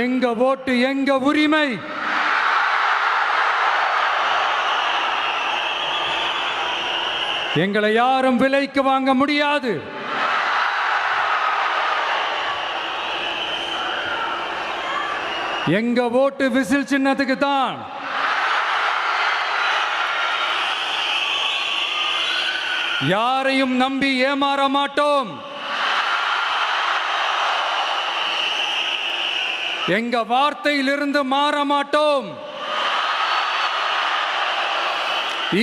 எங்க ஓட்டு எங்க உரிமை. எங்களை யாரும் விலைக்கு வாங்க முடியாது. எங்க ஓட்டு விசில் சின்னத்துக்கு தான். யாரையும் நம்பி ஏமாற மாட்டோம். எங்க வார்த்தையிலிருந்து மாற மாட்டோம்.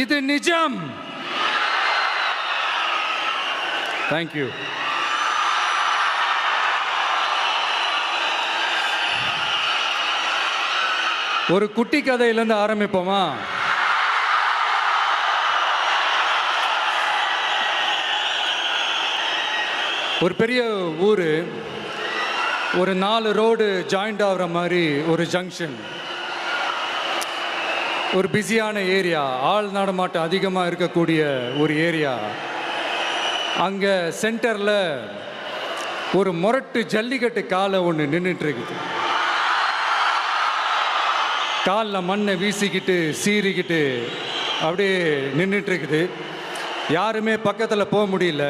இது நிஜம். தேங்க்யூ. ஒரு குட்டி கதையிலிருந்து ஆரம்பிப்போமா? ஒரு பெரிய ஊர், ஒரு 4 ரோடு ஜாயிண்ட் ஆகிற மாதிரி ஒரு ஜங்ஷன், ஒரு பிஸியான ஏரியா, ஆள் நடமாட்டம் அதிகமாக இருக்கக்கூடிய ஒரு ஏரியா. அங்கே சென்டரில் ஒரு முரட்டு ஜல்லிக்கட்டு காலை ஒன்று நின்றுட்டு இருக்குது. காலில் மண்ணை வீசிக்கிட்டு சீறிக்கிட்டு அப்படியே நின்றுட்டுருக்குது. யாருமே பக்கத்தில் போக முடியல.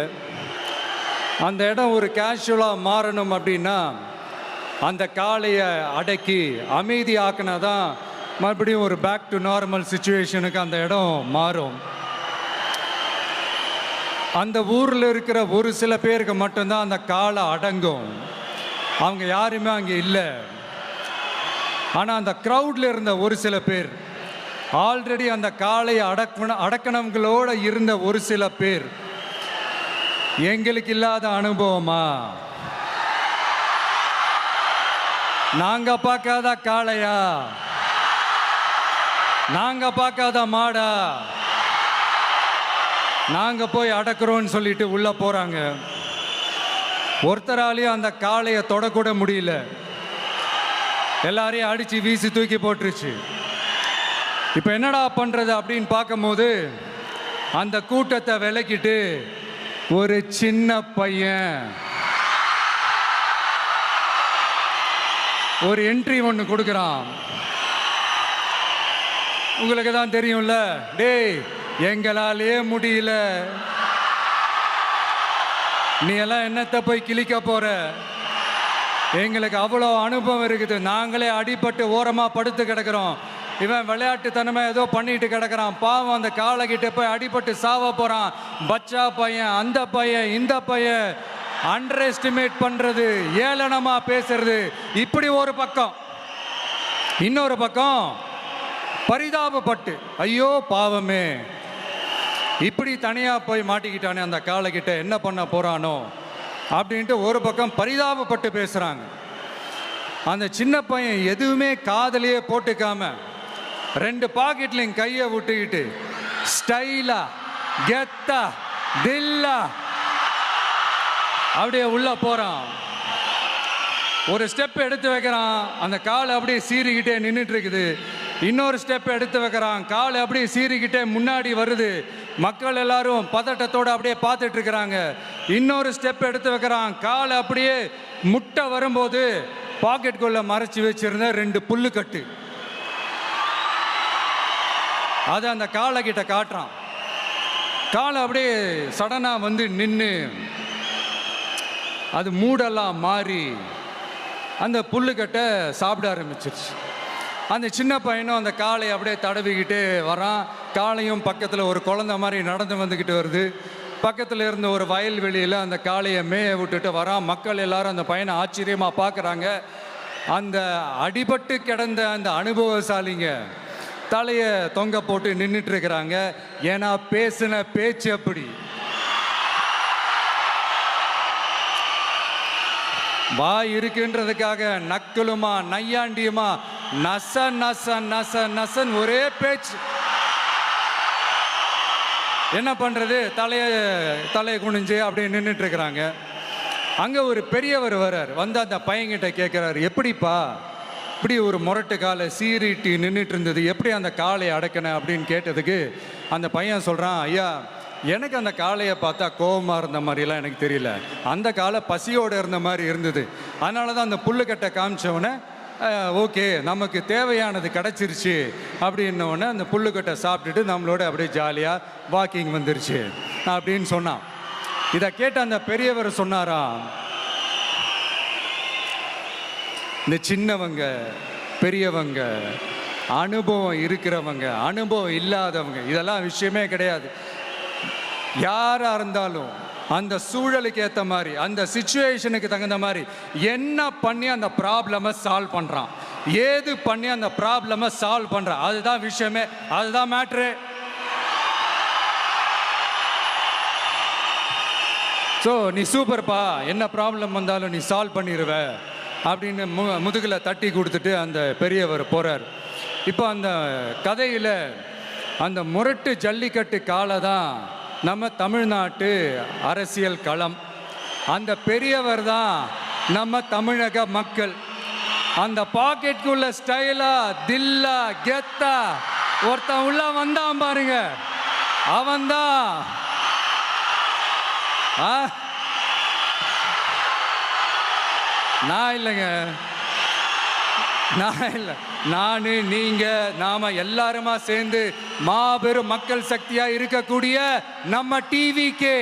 அந்த இடம் ஒரு கேஷுவலாக மாறணும் அப்படின்னா அந்த காளையை அடக்கி அமைதி ஆக்கினா தான் மறுபடியும் ஒரு பேக் டு நார்மல் சுச்சுவேஷனுக்கு அந்த இடம் மாறும். அந்த ஊரில் இருக்கிற ஒரு சில பேருக்கு மட்டும்தான் அந்த காளை அடங்கும். அவங்க யாருமே அங்கே இல்லை. ஆனால் அந்த க்ரௌடில் இருந்த ஒரு சில பேர், ஆல்ரெடி அந்த காளையை அடக்கணவங்களோடு இருந்த ஒரு சில பேர், எங்களுக்கு இல்லாத அனுபவமா? நாங்க பார்க்காத காளையா? நாங்க பார்க்காத மாடா? நாங்க போய் அடக்குறோம்னு சொல்லிட்டு உள்ள போறாங்க. ஒருத்தராலையும் அந்த காளையை தொடக்கூட முடியல. எல்லாரையும் அடிச்சு வீசி தூக்கி போட்டுருச்சு. இப்போ என்னடா பண்றது அப்படின்னு பார்க்கும்போது அந்த கூட்டத்தை விலக்கிட்டு ஒரு சின்ன பையன் ஒரு என்ட்ரி ஒன்று கொடுக்குறான். உங்களுக்கு தான் தெரியும்ல, டேய் எங்களாலே முடியல, நீ எல்லாம் என்னத்தை போய் கிழிக்க போற? எங்களுக்கு அவ்வளோ அனுபவம் இருக்குது, நாங்களே அடிபட்டு ஓரமாக படுத்து கிடக்கிறோம். இவன் விளையாட்டுத்தனமாக ஏதோ பண்ணிட்டு கிடக்கிறான், பாவம் அந்த காளைகிட்ட போய் அடிபட்டு சாவ போகிறான். பச்சா பையன், அந்த பையன், இந்த பையன், அண்டர் எஸ்டிமேட் பண்ணுறது, ஏளனமாக பேசுறது, இப்படி ஒரு பக்கம். இன்னொரு பக்கம் பரிதாபப்பட்டு, ஐயோ பாவமே, இப்படி தனியாக போய் மாட்டிக்கிட்டானே அந்த காளைகிட்ட, என்ன பண்ண போகிறானோ அப்படின்ட்டு ஒரு பக்கம் பரிதாபப்பட்டு பேசுகிறாங்க. அந்த சின்ன பையன் எதுவுமே காதலையே போட்டுக்காம 2 பாக்கெட்லையும் கையை விட்டுக்கிட்டு ஸ்டைலா கெத்தா தில்லா அப்படியே உள்ள போகிறான். ஒரு ஸ்டெப் எடுத்து வைக்கிறான், அந்த காலை அப்படியே சீறிக்கிட்டே நின்றுட்டு இருக்குது. இன்னொரு ஸ்டெப் எடுத்து வைக்கிறான், காலை அப்படியே சீறிக்கிட்டே முன்னாடி வருது. மக்கள் எல்லாரும் பதட்டத்தோடு அப்படியே பார்த்துட்டு இருக்கிறாங்க. இன்னொரு ஸ்டெப் எடுத்து வைக்கிறான், காலை அப்படியே முட்டை வரும்போது பாக்கெட்டுக்குள்ள மறைச்சி வச்சிருந்த 2 புல்லுக்கட்டு அதை அந்த காளை கிட்ட காட்டுறான். காளை அப்படியே சடனாக வந்து நின்று அது மூடெல்லாம் மாறி அந்த புல்லுக்கட்டை சாப்பிட ஆரம்பிச்சிருச்சு. அந்த சின்ன பையனும் அந்த காளையை அப்படியே தடவிக்கிட்டு வரான். காளையும் பக்கத்தில் ஒரு குழந்தை மாதிரி நடந்து வந்துக்கிட்டு வருது. பக்கத்தில் இருந்த ஒரு வயல்வெளியில் அந்த காளையை மேய விட்டுட்டு வரான். மக்கள் எல்லாரும் அந்த பையனை ஆச்சரியமாக பார்க்குறாங்க. அந்த அடிபட்டு கிடந்த அந்த அனுபவசாலிங்க தலையை தொங்க போட்டு நின்றுட்டு இருக்கிறாங்க. ஏன்னா பேசின பேச்சு அப்படி. வாய் இருக்குன்றதுக்காக நக்கலுமா நையாண்டியுமா நச நச நச நசன் ஒரே பேச்சு. என்ன பண்றது, தலையை குனிஞ்சு அப்படியே நின்றுட்டு இருக்கிறாங்க. அங்கே ஒரு பெரியவர் வர்றார். வந்து அந்த பையன்கிட்ட கேட்குறாரு, எப்படிப்பா இப்படி ஒரு முரட்டு காலை சீறிட்டு நின்றுட்டு இருந்தது, எப்படி அந்த காளையை அடக்கின அப்படின்னு கேட்டதுக்கு அந்த பையன் சொல்கிறான், ஐயா எனக்கு அந்த காளையை பார்த்தா கோபமாக இருந்த மாதிரிலாம் எனக்கு தெரியல, அந்த காலை பசியோடு இருந்த மாதிரி இருந்தது. அதனால தான் அந்த புல்லுக்கட்டை காமிச்சவனை ஓகே நமக்கு தேவையானது கிடச்சிருச்சு அப்படின்னோடனே அந்த புல்லுக்கட்டை சாப்பிட்டுட்டு நம்மளோட அப்படியே ஜாலியாக வாக்கிங் வந்துருச்சு அப்படின்னு சொன்னான். இதை கேட்ட அந்த பெரியவர் சொன்னாராம், இந்த சின்னவங்க பெரியவங்க அனுபவம் இருக்கிறவங்க அனுபவம் இல்லாதவங்க இதெல்லாம் விஷயமே கிடையாது. யாராக இருந்தாலும் அந்த சூழலுக்கு ஏற்ற மாதிரி அந்த சிச்சுவேஷனுக்கு தகுந்த மாதிரி என்ன பண்ணி அந்த ப்ராப்ளமை சால்வ் பண்ணுறான், ஏது பண்ணி அந்த ப்ராப்ளமை சால்வ் பண்ணுறான், அதுதான் விஷயமே, அதுதான் மேட்ரு. ஸோ நீ சூப்பர்ப்பா, என்ன ப்ராப்ளம் வந்தாலும் நீ சால்வ் பண்ணிடுவ அப்படின்னு முதுகில் தட்டி கொடுத்துட்டு அந்த பெரியவர் போகிறார். இப்போ அந்த கதையில் அந்த முரட்டு ஜல்லிக்கட்டு காலை தான் நம்ம தமிழ்நாட்டு அரசியல் களம். அந்த பெரியவர் தான் நம்ம தமிழக மக்கள். அந்த பாக்கெட்டுக்குள்ள ஸ்டைலா தில்லா கெத்தா ஒருத்தன் உள்ள வந்தான் பாருங்க, அவன்தான் நான் இல்லைங்க, நான் இல்லை, நான் நீங்க நாம எல்லாருமா சேர்ந்து மாபெரும் மக்கள் சக்தியா இருக்கக்கூடிய நம்ம டிவிக்கு,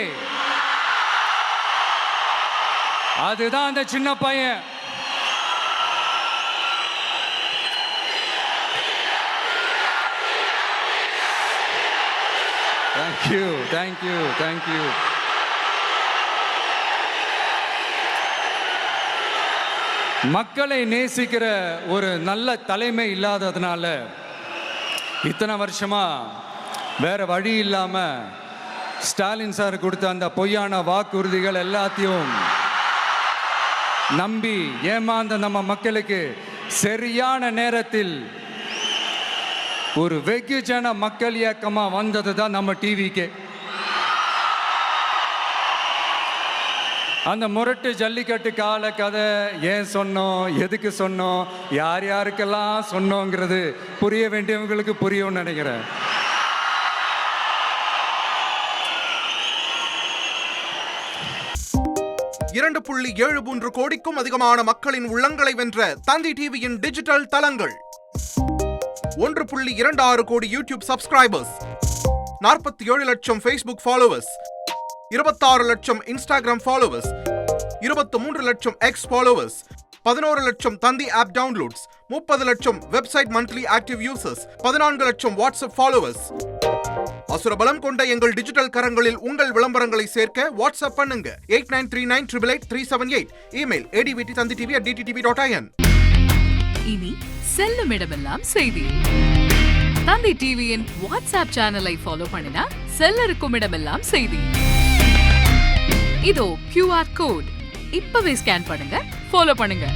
அதுதான் அந்த சின்ன பையன். Thank you thank you thank you. மக்களை நேசிக்கிற ஒரு நல்ல தலைமை இல்லாததுனால இத்தனை வருஷமா வேற வழி இல்லாம ஸ்டாலின் சார் கொடுத்த அந்த பொய்யான வாக்குறுதிகள் எல்லாத்தையும் நம்பி ஏமாந்த நம்ம மக்களுக்கு சரியான நேரத்தில் ஒரு வெகுஜன மக்கள் இயக்கமா வந்தது தான் நம்ம டிவிக்கு. அந்த முரட்டு ஜல்லிக்கட்டு கால கதை ஏன் சொன்னோம், எதுக்கு சொன்னோம், யார் யாருக்கெல்லாம் சொன்னோங்கிறது புரிய வேண்டியவங்களுக்கு புரியும்னு நினைக்கிறேன். $2.73 கோடிக்கும் அதிகமான மக்களின் உள்ளங்களை வென்ற தந்தி டிவியின் டிஜிட்டல் தளங்கள், 1.26 கோடி யூடியூப் சப்ஸ்கிரைபர்ஸ், 47 லட்சம் ஃபேஸ்புக் ஃபாலோவர்ஸ், 26 லட்சம் இன்ஸ்டாகிராம் ஃபாலோவர்ஸ், 23 லட்சம் எக்ஸ் ஃபாலோவர்ஸ், 11 லட்சம் தந்தி ஆப் டவுன்லோட்ஸ், 30 லட்சம் வெப்சைட் மந்த்லி ஆக்டிவ் யூசர்ஸ், 14 லட்சம் வாட்ஸ்அப் ஃபாலோவர்ஸ். அசுரபலம் கொண்ட எங்கள் டிஜிட்டல் கரங்களில் உங்கள் விளம்பரங்களை சேர்க்க வாட்ஸ்அப் பண்ணுங்க 8939888378. Email advt@dttv.in. இனி செல்லும் இடமெல்லாம் செய்தி. தந்தி டிவியின் வாட்ஸ்அப் சேனலை ஃபாலோ பண்ணினா செல்ல இருக்கும் இடமெல்லாம் செய்தி. இதோ QR கோட், இப்பவே ஸ்கேன் பண்ணுங்க, ஃபாலோ பண்ணுங்க.